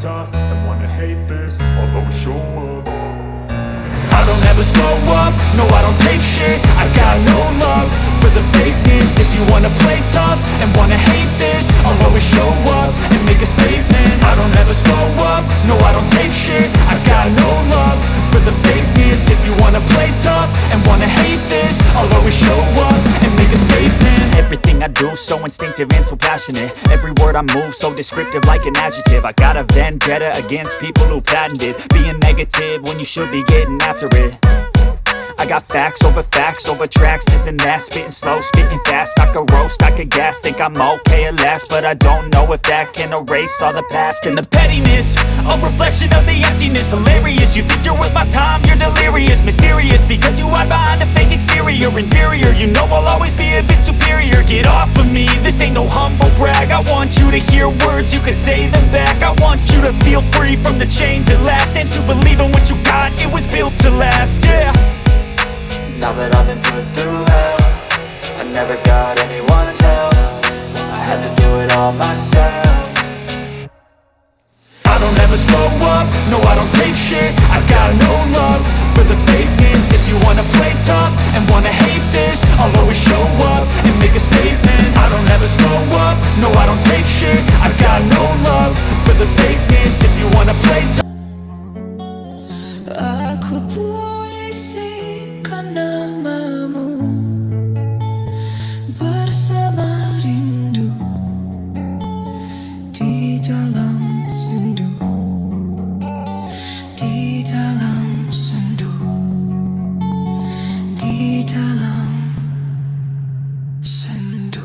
tough and wanna hate this, I'll always show up. I don't ever slow up, no I don't take shit. I got no love for the fakeness. If you wanna play tough and wanna hate this, I'll always show up and make a statement. I don't ever slow up, no I don't take shit. I got no love for the fakeness. If you wanna play tough and wanna hate this, I'll always show up and make a statement. Everything I do so instinctive and so passionate. Every word I move so descriptive like an adjective. I got a vendetta against people who patented being negative when you should be getting after it. I got facts over tracks, this and that. Spitting slow, spitting fast. I could roast, I could gas. Think I'm okay at last, but I don't know if that can erase all the past. And the pettiness, a reflection of the emptiness. Hilarious, you think you're worth my time, you're delirious. Mysterious, because you hide behind a fake exterior. Inferior, you know I'll always be a bit superior. Get off of me, this ain't no humble brag. I want you to hear words, you can say them back. I want you to feel free from the chains at last, and to believe in what you got, it was built to last, yeah. Now that I've been put through hell, I never got anyone's help. I had to do it all myself. I don't ever slow up, no I don't take shit. I got no love for the fakeness. If you wanna play tough and wanna hate this, I'll always show up and make a statement. I don't ever slow up, no I don't take shit. I got no love for the fakeness. If you wanna play tough. Aku puisikan namamu bersama rindu di dalam sendu, di dalam sendu, di dalam sendu.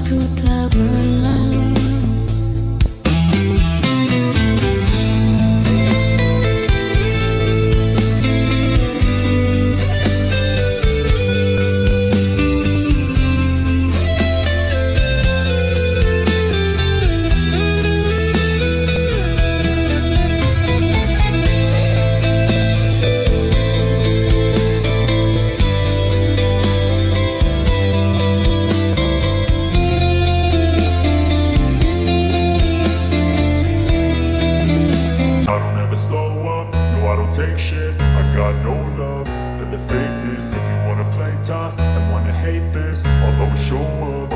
waktu telah berlalu. I don't ever slow up, no I don't take shit. I got no love for the fakeness. If you wanna play tough and wanna hate this, I'll always show up.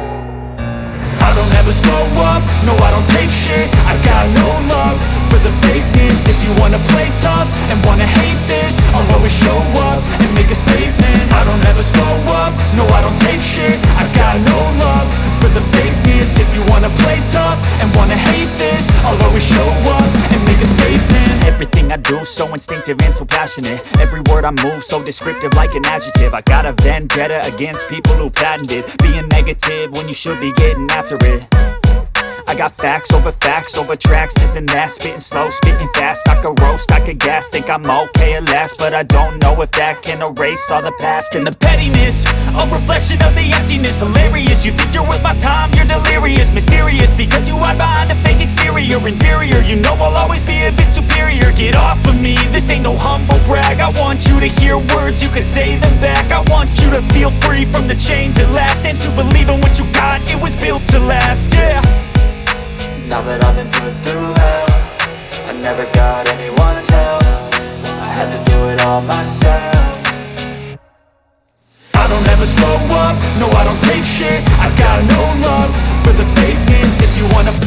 I don't ever slow up, no I don't take shit. I got no love for the fakeness. If you wanna play tough and wanna hate this, I'll always show up and make a statement. I don't ever slow up, no I don't take shit. I got no love for the fakeness. If you wanna play tough and wanna hate this, I'll always show up and make a statement. Everything I do so instinctive and so passionate. Every word I move so descriptive like an adjective. I got a vendetta against people who patented being negative when you should be getting after it. I got facts over tracks, this and that. Spitting slow, spitting fast. I could roast, I could gas. Think I'm okay at last, but I don't know if that can erase all the past. And the pettiness, a reflection of the emptiness. Hilarious, you think you're worth my time, you're delirious. Mysterious, because you hide behind a fake exterior. Inferior, you know I'll always be a bit superior. Get off of me, this ain't no humble brag. I want you to hear words, you can say them back. I want you to feel free from the chains at last, and to believe in what you got, it was built to last, yeah. Now that I've been put through hell, I never got anyone's help. I had to do it all myself. I don't ever slow up, no I don't take shit. I got no love for the fakeness. If you wanna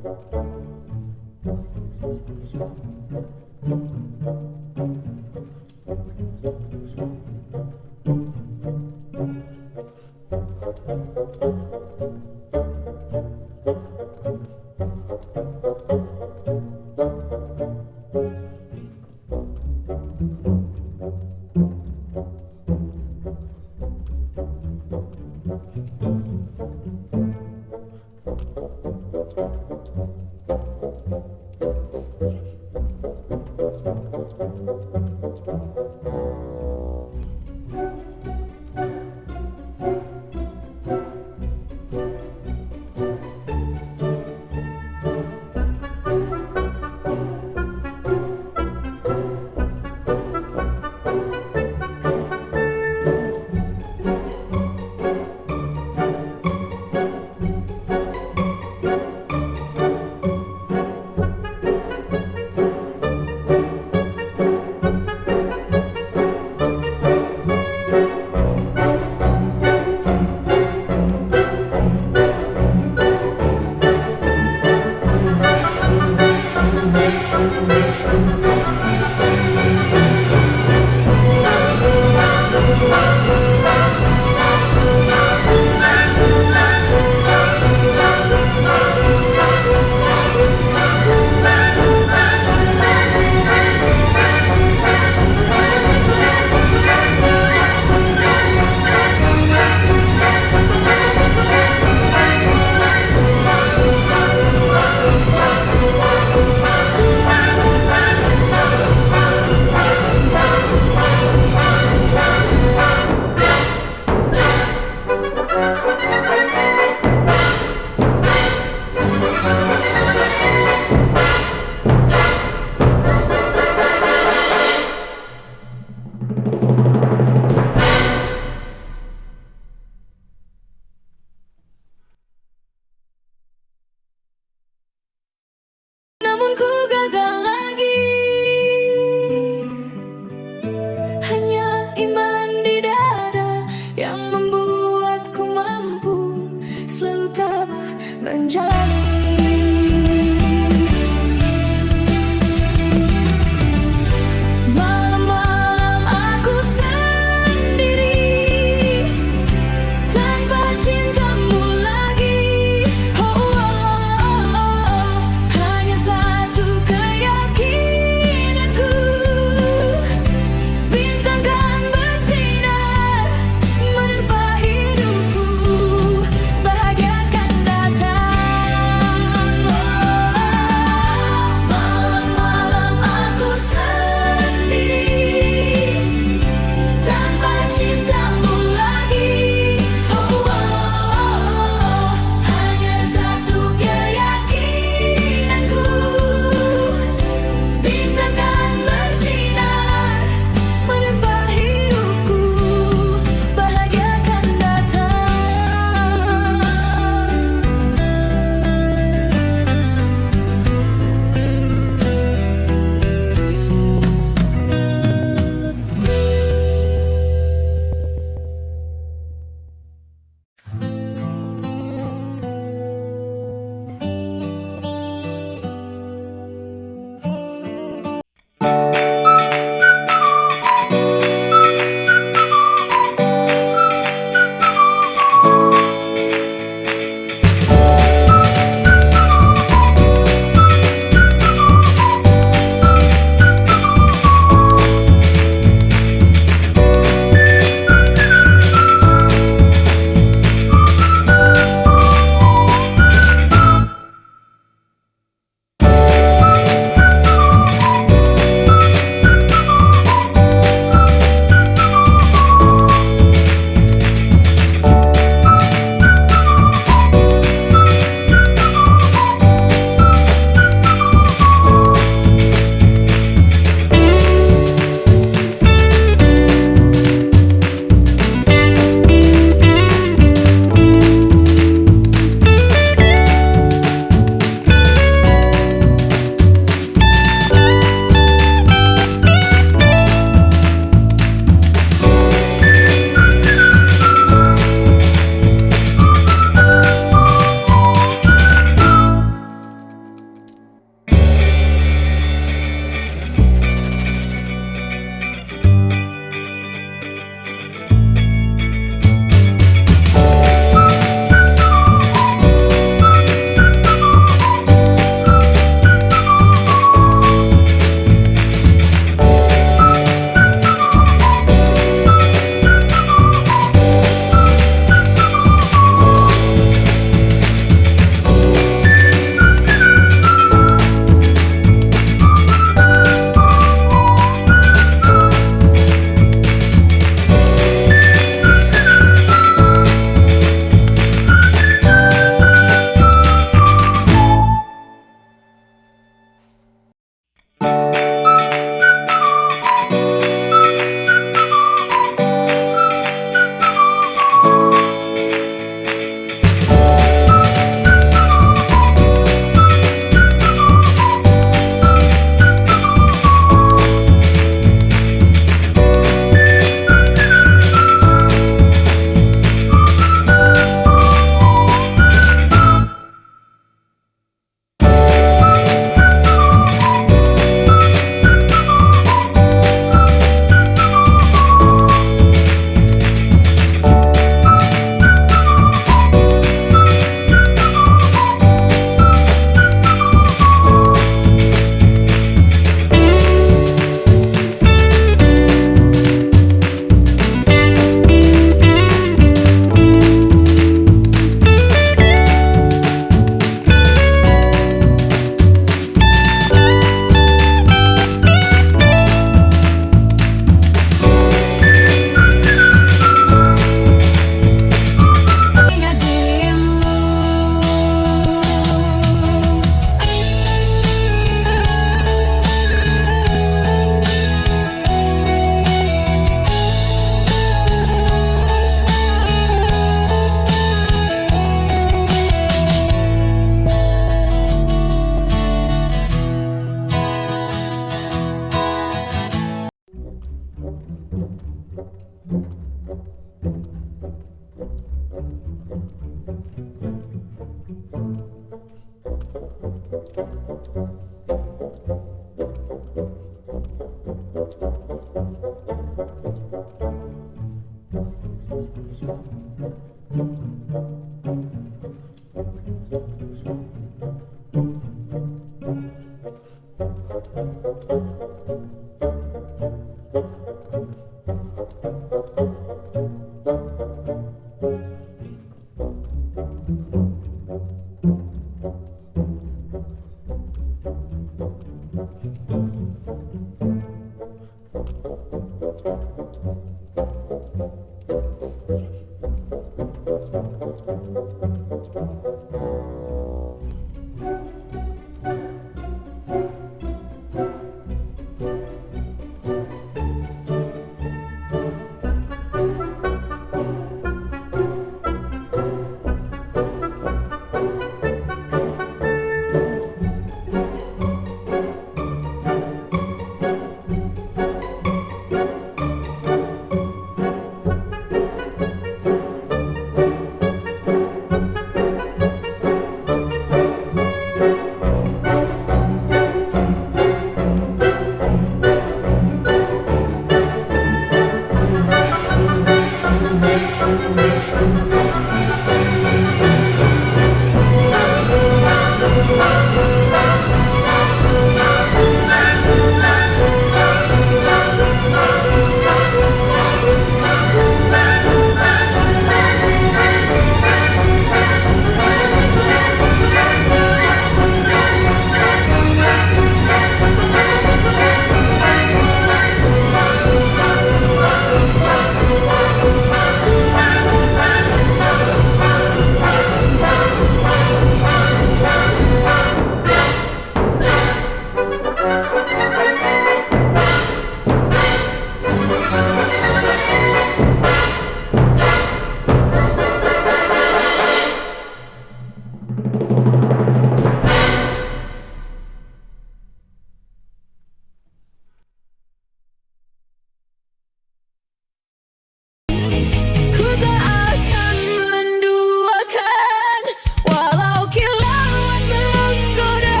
Ku tak akan menduakan, walau kilauan menggoda.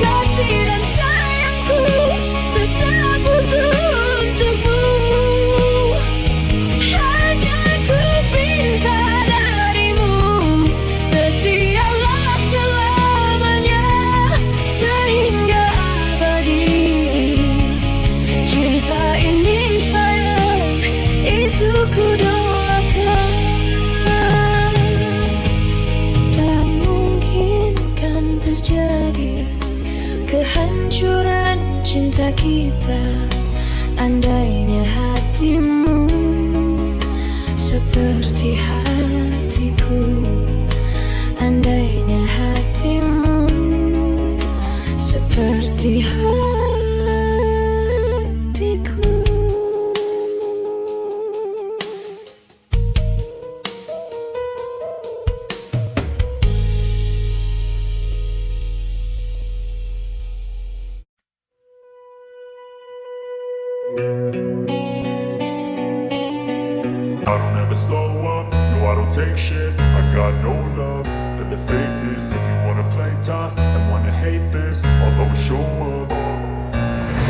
Kasih dan sayangku tetap butuh untukmu. Hanya ku minta darimu, setialah selamanya sehingga abadi. Cinta ini sayang, itu ku doakan. Tak mungkin kan terjadi kehancuran cinta kita, andainya hatimu seperti hatiku. Andainya hatimu seperti hatiku. I don't ever slow up, no I don't take shit. I got no love for the fakeness. If you wanna play tough and wanna hate this, I'll always show up.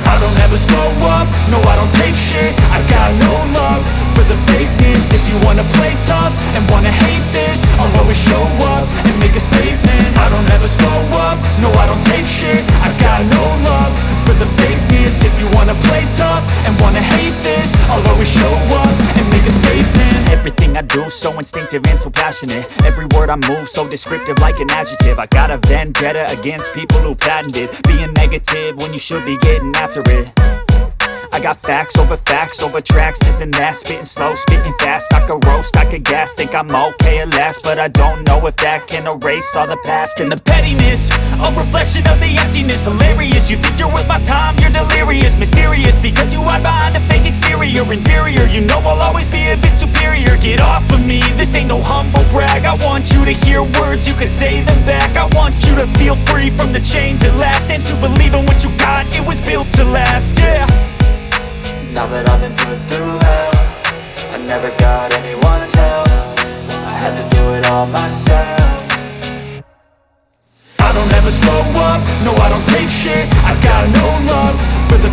I don't ever slow up, no I don't take shit. I got no love for the fakeness. If you wanna play tough and wanna hate this, I'll always show up and make a statement. I don't ever slow up, no I don't take shit. I got no love for the fakeness. If you wanna play tough and wanna hate this, I'll always show up and make a statement. Everything I do so instinctive and so passionate. Every word I move so descriptive like an adjective. I got a vendetta against people who patented being negative when you should be getting after it. I got facts over tracks, this and that. Spitting slow, spitting fast. I could roast, I could gas. Think I'm okay at last, but I don't know if that can erase all the past. And the pettiness, a reflection of the emptiness. Hilarious, you think you're worth my time, you're delirious. Mysterious, because you hide behind a fake exterior. Inferior, you know I'll always be a bit superior. Get off of me, this ain't no humble brag. I want you to hear words, you can say them back. I want you to feel free from the chains at last, and to believe in what you got, it was built to last, yeah. Now that I've been put through hell, I never got anyone's help. I had to do it all myself. I don't ever slow up, no I don't take shit. I got no love for the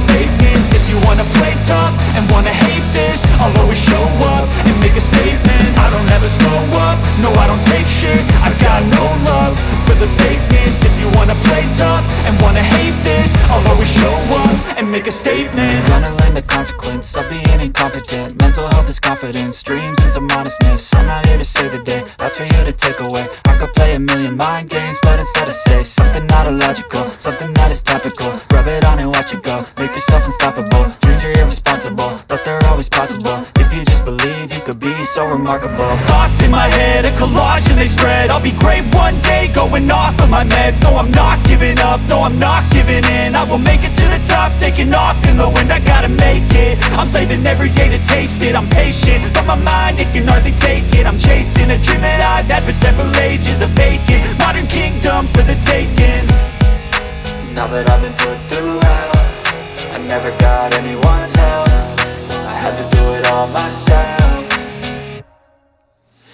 make a statement. Gonna learn the consequence of being incompetent. Mental health is confidence, dreams and some honestness. I'm not here to save the day, that's for you to take away. I could play a million mind games, but instead I say something not illogical, something that is topical. Rub it on and watch it go, make yourself unstoppable. Dreams are irresponsible, but they're always possible. If you just believe, you could be so remarkable. Thoughts in my head, a collage and they spread. I'll be great one day, going off of my meds. No, I'm not giving up, no, I'm not giving in. I will make it to the top, taking off in the wind. I gotta make it, I'm saving every day to taste it. I'm patient, but my mind, it can hardly take it. I'm chasing a dream that I've had for several ages. A vacant, modern kingdom for the taking. Now that I've been put through hell, I never got anyone's help. I had to do it all myself.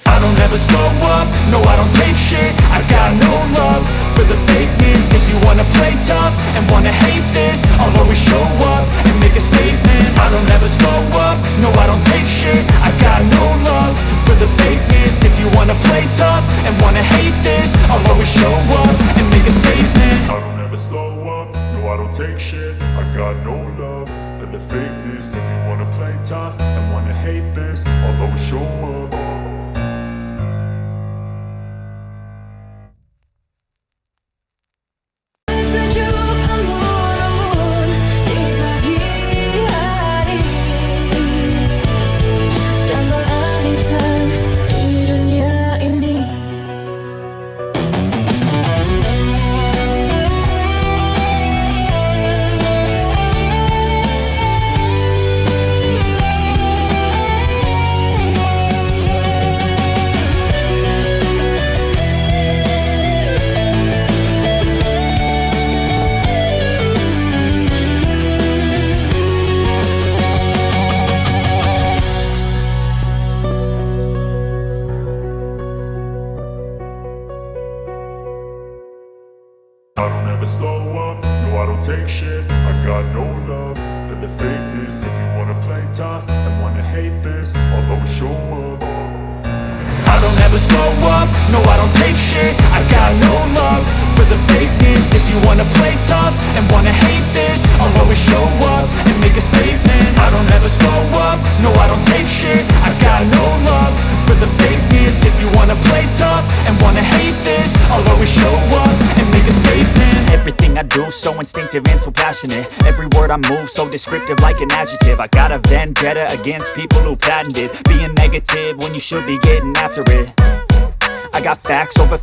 I don't ever slow up, no I don't take shit. I got no love for the fakeness. If you wanna play tough and wanna hate this, I'll always show up and make a statement. I don't ever slow up, no I don't take shit. I got no love for the fakeness. If you wanna play tough and wanna hate this, I'll always show up and make a statement. I don't ever slow up, no I don't take shit. I got no love for the fakeness. If you wanna play tough and wanna hate this, I'll always show up. Sejuk embun-embun di pagi hari dan beranisan di dunia ini. I don't ever slow up, no I don't take shit. I got no love for the fakeness. If you wanna play tough and wanna hate this, I'll always show up. I don't ever slow up, no I don't take shit. I got no love for the fakeness. If you wanna play tough and wanna hate this, I'll always show up and make a statement. I don't ever slow up, no I don't take shit. I got no love for the fakeness. If you wanna play tough and wanna hate this, I'll always show up and make a statement. Everything I do so instinctive and so passionate. Every word I move so descriptive like an adjective. I got a vendetta against people who patented being negative when you should be getting after it. I got facts over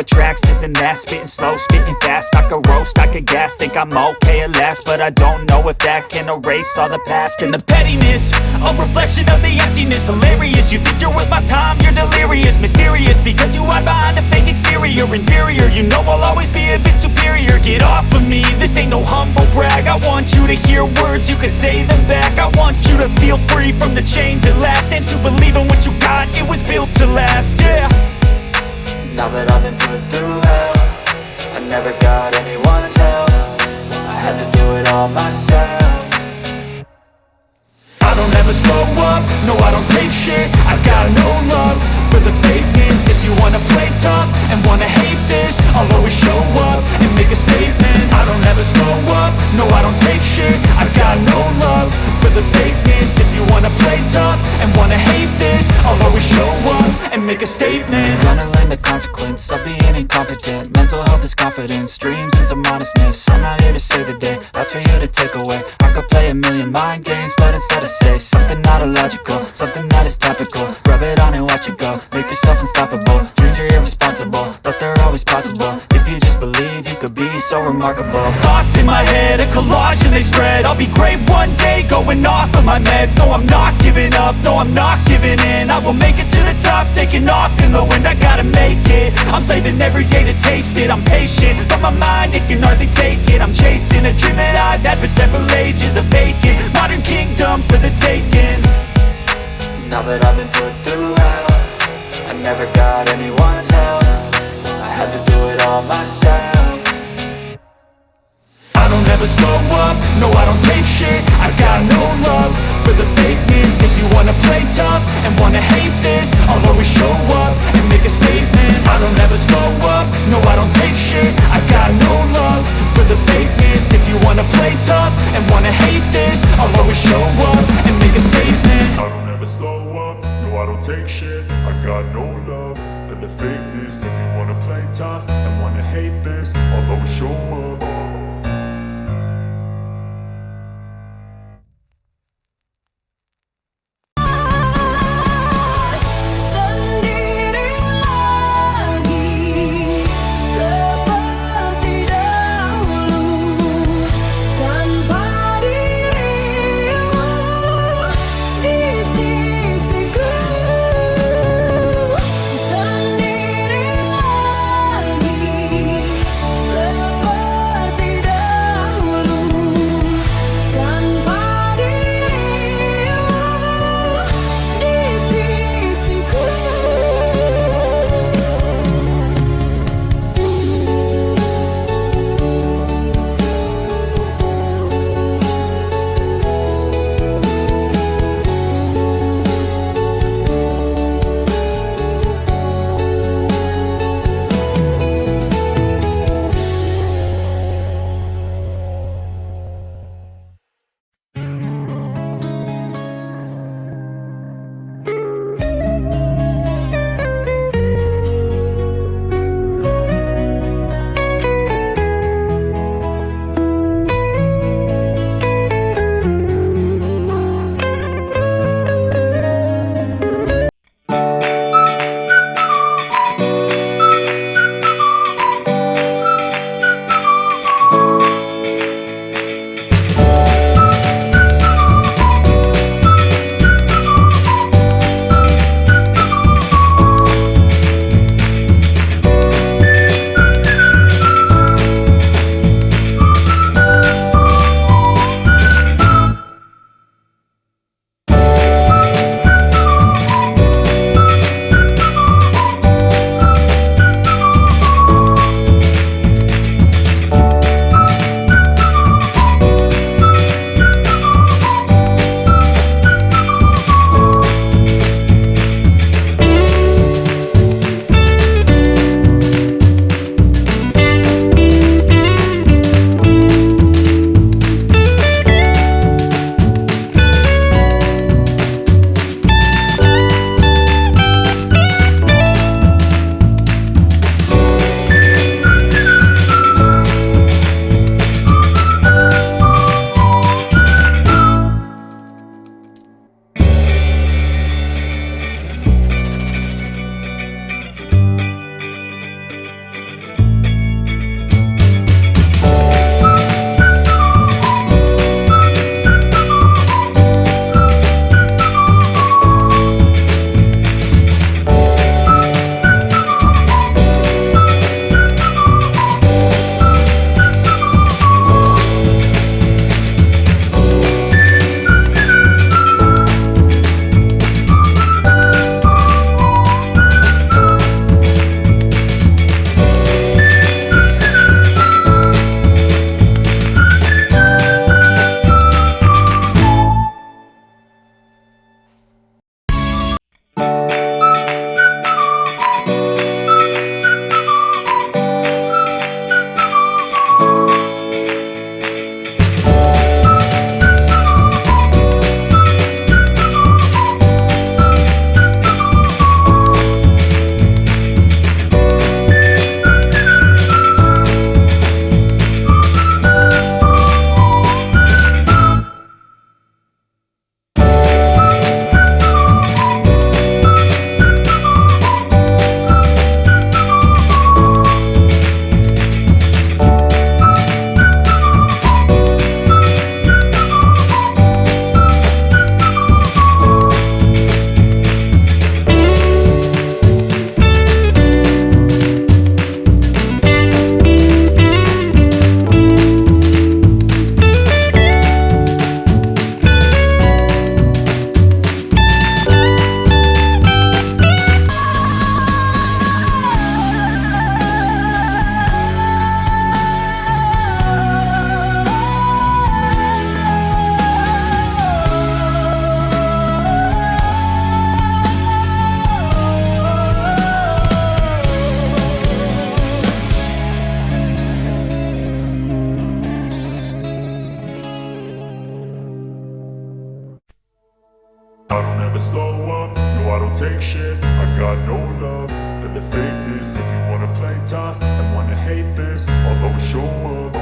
tracks, this and that. Spitting slow, spitting fast. I could roast, I could gas. Think I'm okay at last, but I don't know if that can erase all the past. And the pettiness, a reflection of the emptiness. Hilarious, you think you're worth my time, you're delirious. Mysterious, because you hide behind a fake exterior. Inferior, you know I'll always be a bit superior. Get off of me, this ain't no humble brag. I want you to hear words, you can say them back. I want you to feel free from the chains at last, and to believe in what you got, it was built to last, yeah. Now that I've been put through hell, I never got anyone's help. I had to do it all myself. I don't ever slow up, no I don't take shit. I got no love for the fakeness. If you wanna play tough and wanna hate this, I'll always show up and make a statement. I don't ever slow up, no I don't take shit. I got no love for the fakeness. If you wanna play tough and wanna hate this, I'll always show up and make a statement. Gonna learn the consequence of being incompetent. Mental health is confidence, dreams and some honestness. I'm not here to save the day, that's for you to take away. I could play a million mind games, but instead I say something not illogical, something that is topical. Rub it on and watch it go, make yourself unstoppable. Dreams are irresponsible, but they're always possible. If you just believe, you could be so remarkable. Thoughts in my head, a collage and they spread. I'll be great one day, going off of my meds. No, I'm not giving up, no, I'm not giving in. I will make it to the top, taking off in the wind. I gotta make it, I'm saving every day to taste it. I'm patient, but my mind, it can hardly take it. I'm chasing a dream that I've had for several ages. A vacant, modern kingdom for the taking. Now that I've been put through hell, I never got anyone's help. I had to do it all myself. I don't ever slow up, no I don't take shit. I got no love for the fakeness. If you wanna play tough and wanna hate this, I'll always show up and make a statement. I don't ever slow up, no I don't take shit. I got no love for the fakeness. If you wanna play tough and wanna hate this, I'll always show up and make a statement. I don't ever slow up, no I don't take shit. I got no love for the fakeness. If you wanna play tough and wanna hate this, I'll always show up. Sendiri lagi seperti dahulu tanpa dirimu di sisiku. Sendiri lagi seperti never slow up, no I don't take shit. I got no love for the fakeness. If you wanna play tough and wanna hate this, I'll always show up.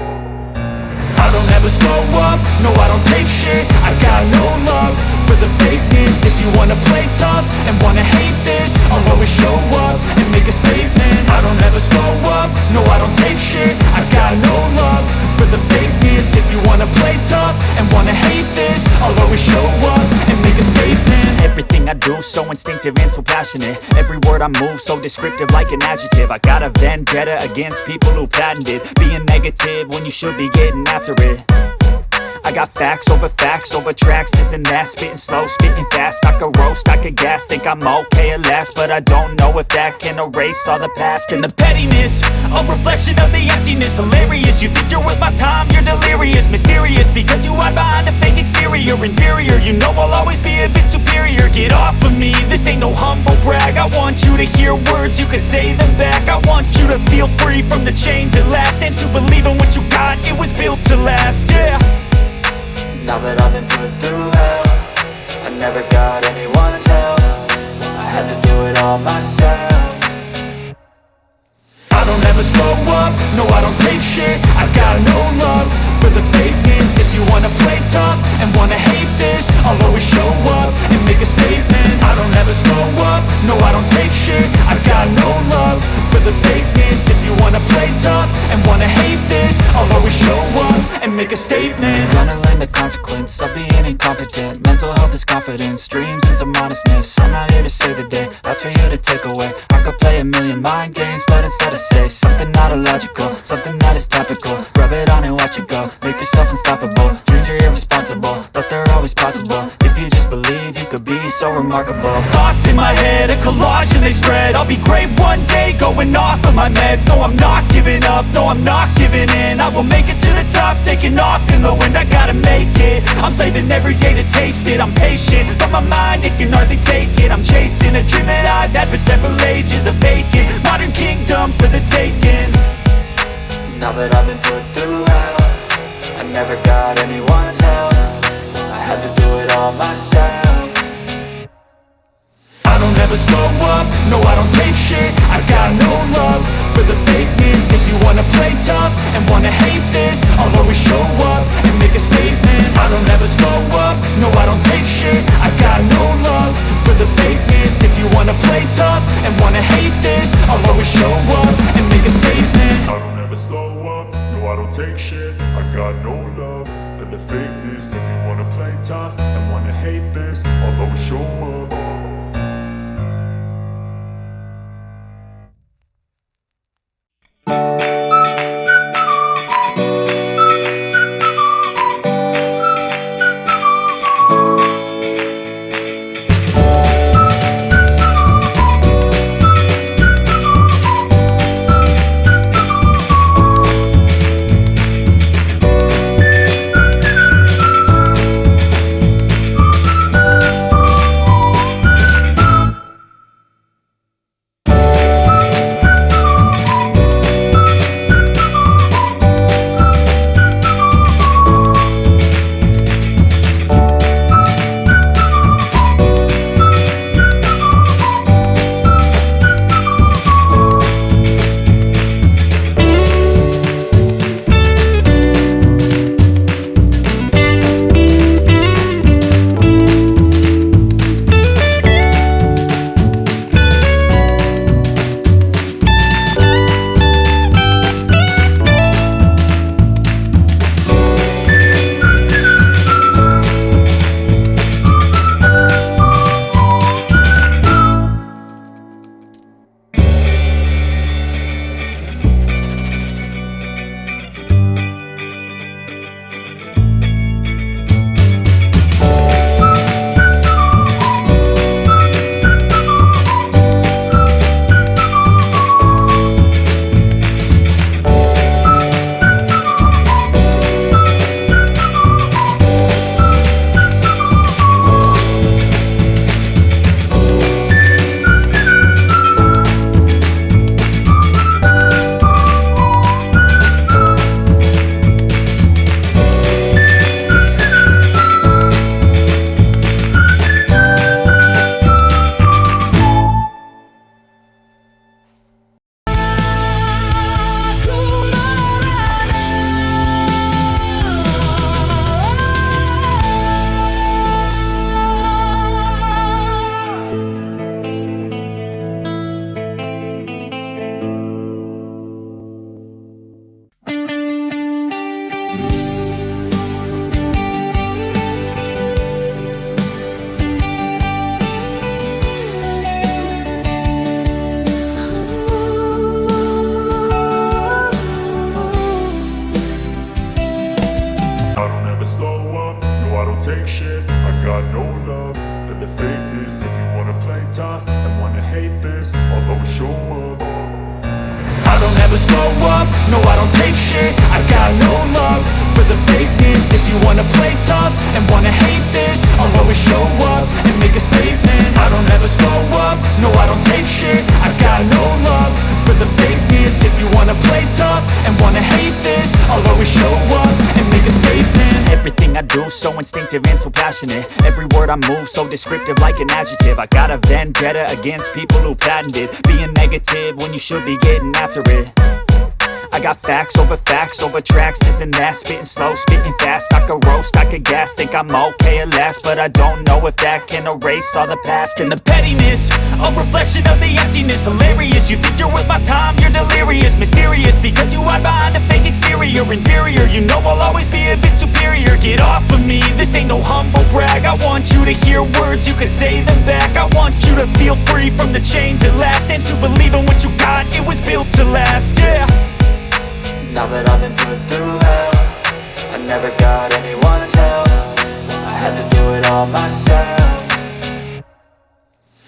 I don't ever slow up, no I don't take shit. I got no love for the fakeness. If you wanna play tough and wanna hate this, I'll always show up and make a statement. I don't ever slow up, no I don't take shit. I got no love for the fakeness. If you wanna play tough and wanna hate this, I'll always show up and make a statement. Everything I do so instinctive and so passionate. Every word I move so descriptive like an adjective. I got a vendetta against people who patented being negative when you should be getting after it. I got facts over tracks, this and that. Spitting slow, spitting fast. I could roast, I could gas. Think I'm okay at last, but I don't know if that can erase all the past. And the pettiness, a reflection of the emptiness. Hilarious, you think you're worth my time, you're delirious. Mysterious, because you hide behind a fake exterior. Inferior, you know I'll always be a bit superior. Get off of me, this ain't no humble brag. I want you to hear words, you can say them back. I want you to feel free from the chains at last, and to believe in what you got, it was built to last, yeah. Now that I've been put through hell, I never got anyone's help. I had to do it all myself. I don't ever slow up, no I don't take shit. I got no love for the fakeness. If you wanna play tough and wanna hate this, I'll always show up and make a statement. I don't ever slow up, no I don't take shit. I got no love for the fakeness. If you wanna play tough and wanna hate this, I'll always show up and make a statement. Gonna learn the consequence of being incompetent. Mental health is confidence, dreams and some modestness. I'm not here to save the day, that's for you to take away. I could play a million mind games, but instead I say something not illogical, something that is topical. Rub it on and watch it go, make yourself unstoppable. Dreams are irresponsible, but they're always possible. If you just believe, you could be so remarkable. Thoughts in my head, a collage and they spread. I'll be great one day, going off of my meds. No, I'm not giving up, no, I'm not giving in. I will make it to the top, taking off in the wind. I gotta make it, I'm saving every day to taste it. I'm patient, but my mind, it can hardly take it. I'm chasing a dream that I've had for several ages. A vacant, modern kingdom for the taking. Now that I've been put through hell, I never got anyone's help. I had to do it all myself. I don't ever slow up, no I don't take shit. I got no love for the fakeness. If you wanna play tough and wanna hate this, I'll always show up and make a statement. I don't ever slow up, no I don't take shit. I got no love for the fakeness. If you wanna play tough and wanna hate this, I'll always show up and make a statement. I don't ever slow up, no I don't take shit. I got no love for the fakeness. If you wanna play tough and wanna hate this, I'll always show up. don't take shit, I got no love for the fakeness. If you wanna play tough and wanna hate this, I'll always show up. I don't ever slow up, no I don't take shit. I got no love for the fakeness. If you wanna play tough and wanna hate this, I'll always show up and make a statement. I don't ever slow up, no I don't take shit. I got no love for the fakeness. If you wanna play tough and wanna hate this, I'll always show up and make a statement. Everything I do so instinctive and so passionate. Every word I move so descriptive like an adjective. I got a vendetta against people who patented being negative when you should be getting after it. I got facts over tracks, this and that. Spitting slow, spitting fast. I could roast, I could gas. Think I'm okay at last, but I don't know if that can erase all the past. And the pettiness, a reflection of the emptiness. Hilarious, you think you're worth my time, you're delirious. Mysterious, because you hide behind a fake exterior. Inferior, you know I'll always be a bit superior. Get off of me, this ain't no humble brag. I want you to hear words, you can say them back. I want you to feel free from the chains at last, and to believe in what you got, it was built to last, yeah. Now that I've been put through hell, I never got anyone's help. I had to do it all myself.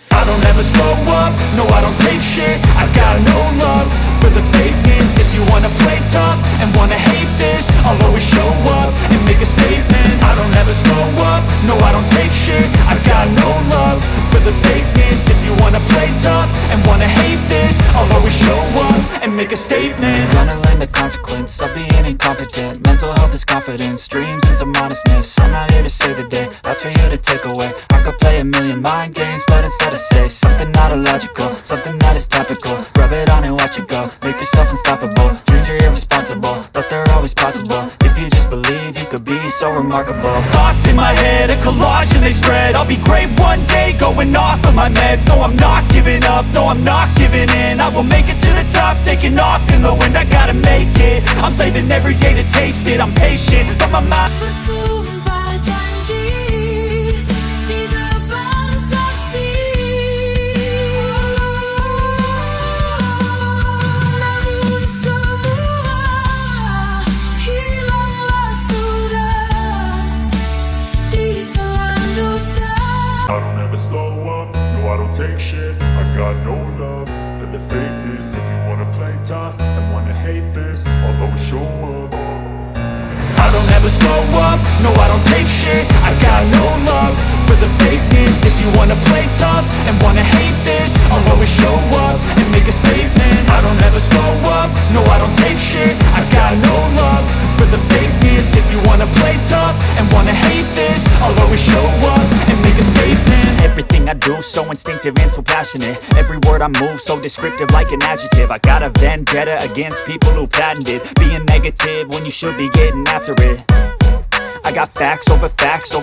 I don't ever slow up, no I don't take shit. I got no love for the fakeness. If you wanna play tough and wanna hate this, I'll always show up and make a statement. I don't ever slow up, no I don't take shit. I got no love for the fakeness. If you wanna play tough and wanna hate this, I'll always show up and make a statement. Gonna learn the consequence of being incompetent. Mental health is confidence, dreams into modestness. I'm not here to save the day, that's for you to take away. I could play a million mind games, but instead I say something not illogical, something that is topical. Rub it on and watch it go, make yourself unstoppable. Dreams are irresponsible, but they're always possible. If you just believe, you could be so remarkable. Thoughts in my head, a collage and they spread. I'll be great one day, going off of my meds. No, I'm not giving up, no, I'm not giving in. I will make it to the top, taking off in the wind. I gotta make it, I'm saving every day to taste it. I'm patient, but my mind Bersumpah janji di depan saksi, namun semua hilanglah sudah ditelan dusta. I don't ever slow up, no I don't take shit. I got no love for the fakeness. If you wanna play tough and wanna hate this, I'll always show up. I don't ever slow up, no I don't take shit. I got no love for the fakeness. If you wanna play tough and wanna hate this, I'll always show up and make a statement. I don't ever slow up, no I don't take shit. I got no love for the fakeness. If you wanna play tough and wanna hate this, I'll always show up and make a statement. Everything I do so instinctive and so passionate. Every word I move so descriptive like an adjective. I got a vendetta against people who patented being negative when you should be getting after it. I got facts over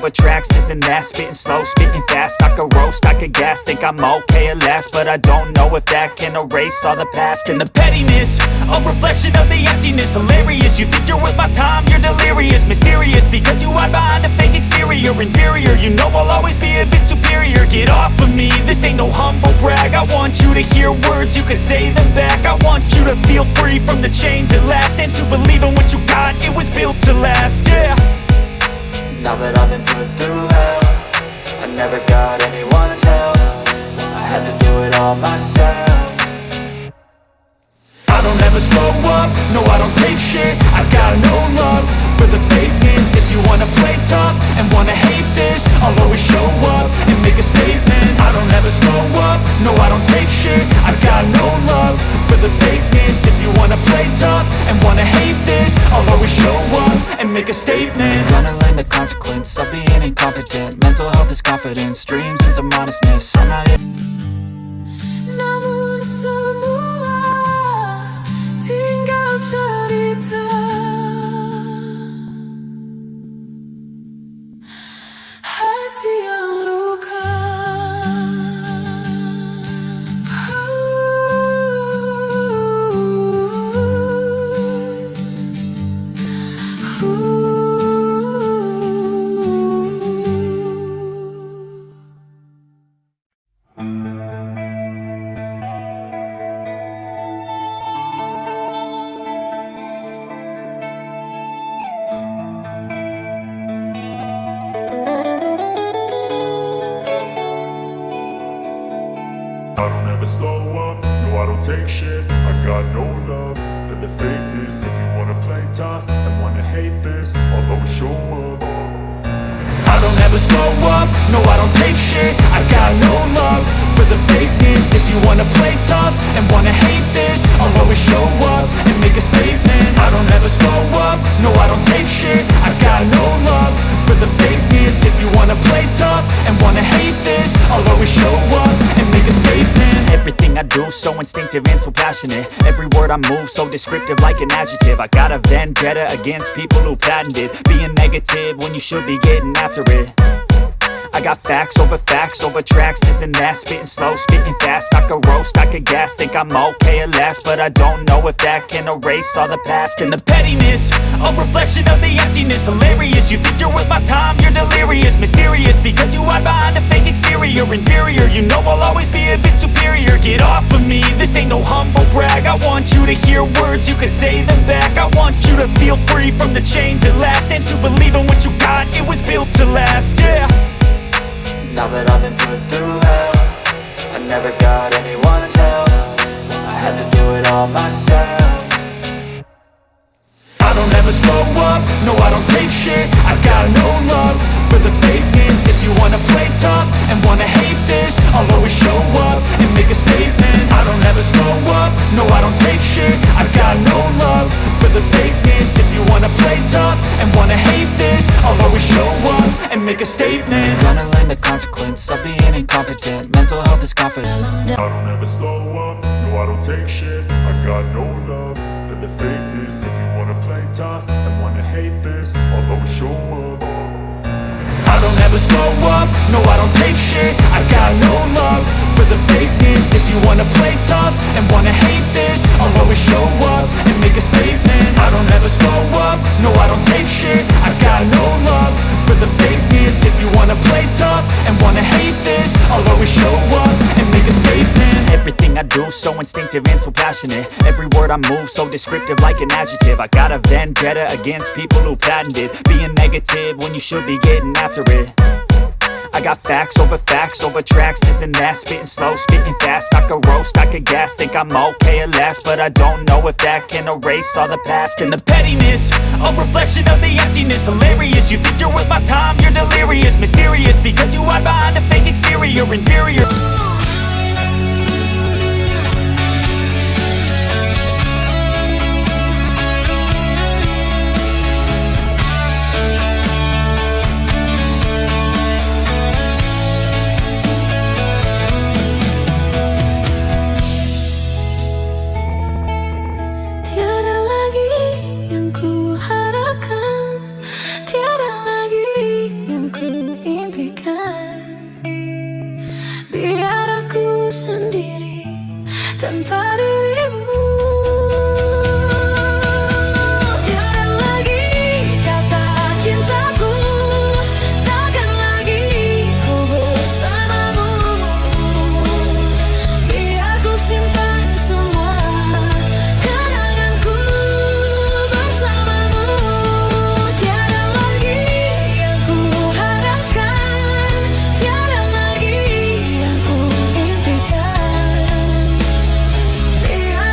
tracks, this and that. Spitting slow, spitting fast. I could roast, I could gas. Think I'm okay at last, but I don't know if that can erase all the past. And the pettiness, a reflection of the emptiness. Hilarious, you think you're worth my time, you're delirious. Mysterious, because you hide behind a fake exterior. Inferior, you know I'll always be a bit superior. Get off of me, this ain't no humble brag. I want you to hear words, you can say them back. I want you to feel free from the chains at last, and to believe in what you got, it was built to last, yeah. Now that I've been put through hell, I never got anyone's help. I had to do it all myself. I don't ever slow up, no I don't take shit. I got no love for the fakeness. If you wanna play tough and wanna hate this, I'll always show up and make a statement. I don't ever slow up, no I don't take shit. I got no love for the fakeness. If you wanna play tough and wanna hate this, I'll always show up and make a statement. Gonna learn the consequence of being incompetent. Mental health is confidence, dreams into modestness. I'm not here. Namun semua tinggal cerita. Hati yang luka. never slow up, no I don't take shit. I got no love for the fakeness. If you wanna play tough and wanna hate this, I'll always show up. I don't ever slow up, no I don't take shit. I got no love for the fakeness. If you wanna play tough and wanna hate this, I'll always show up and make a statement. I don't ever slow up, no I don't take shit. I got no love for the fakeness. If you wanna play tough and wanna hate this, I'll always show up and make a statement. Everything I do so instinctive and so passionate. Every word I move so descriptive like an adjective. I got a vendetta against people who patented being negative when you should be getting after it. I got facts over tracks, this and that. Spitting slow, spitting fast. I could roast, I could gas. Think I'm okay at last, but I don't know if that can erase all the past. And the pettiness, a reflection of the emptiness. Hilarious, you think you're worth my time, you're delirious. Mysterious, because you hide behind a fake exterior. Inferior, you know I'll always be a bit superior. Get off of me, this ain't no humble brag. I want you to hear words, you can say them back. I want you to feel free from the chains at last, and to believe in what you got, it was built to last, yeah. Now that I've been put through hell, I never got anyone's help. I had to do it all myself. I don't ever slow up, no I don't take shit. I got no love for the fakeness. If you wanna play tough and wanna hate this, I'll always show up and make a statement. I don't ever slow up, no I don't take shit. I got no love for the fakeness. If you wanna play tough and wanna hate this, I'll always show up and make a statement. Gonna learn the consequence of being incompetent. Mental health is confident. I don't ever slow up, no I don't take shit. I got no love for the fakeness. If you wanna play tough and wanna hate this, I'll always show up. I don't ever slow up, no I don't take shit. I got no love for the fakeness. If you wanna play tough and wanna hate this, I'll always show up and make a statement. I don't ever slow up, no I don't take shit. I got no love for the fakeness. If you wanna play tough and wanna hate this, I'll always show up and make a statement. Everything I do so instinctive and so passionate. Every word I move so descriptive like an adjective. I got a vendetta against people who patented being negative when you should be getting after it. I got facts over tracks, this and that. Spitting slow, spitting fast. I could roast, I could gas. Think I'm okay at last, but I don't know if that can erase all the past. And the pettiness, a reflection of the emptiness. Hilarious, you think you're worth my time, you're delirious. Mysterious, because you hide behind a fake exterior. Inferior. Tiada lagi yang ku harapkan, tiada lagi yang ku impikan. Biar aku sendiri tanpa dirimu. Tiada lagi kata cintaku, takkan lagi ku bersamamu. Biar ku simpan semua kenanganku bersamamu. Tiada lagi yang ku harapkan, tiada lagi yang ku impikan. Biar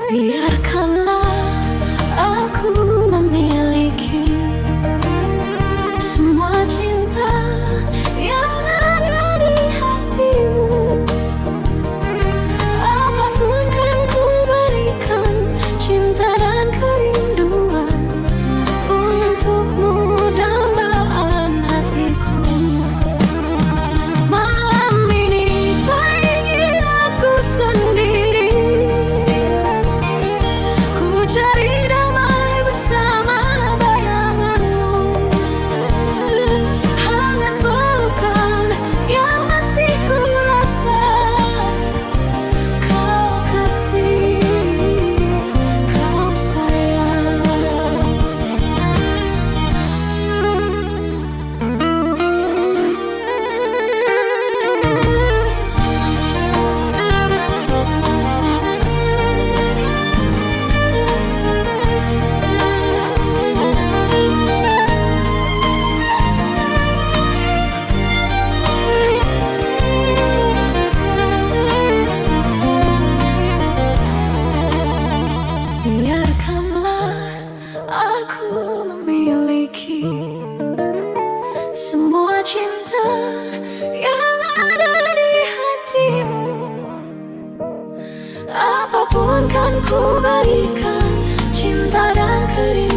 Biarkanlah aku memiliki semua cinta yang ada di hatimu. Apapun kan ku berikan, cinta dan kerinduan untukmu dambaan hatiku. Malam ini tak ingin aku sendiri, ku cari damai bersama bayanganmu. Hangat pelukan yang masih ku rasa, kau kasih, kau sayang. Biarkanlah aku memiliki semua cinta yang ada di hatimu. Apapun kan ku berikan, cinta dan kerinduan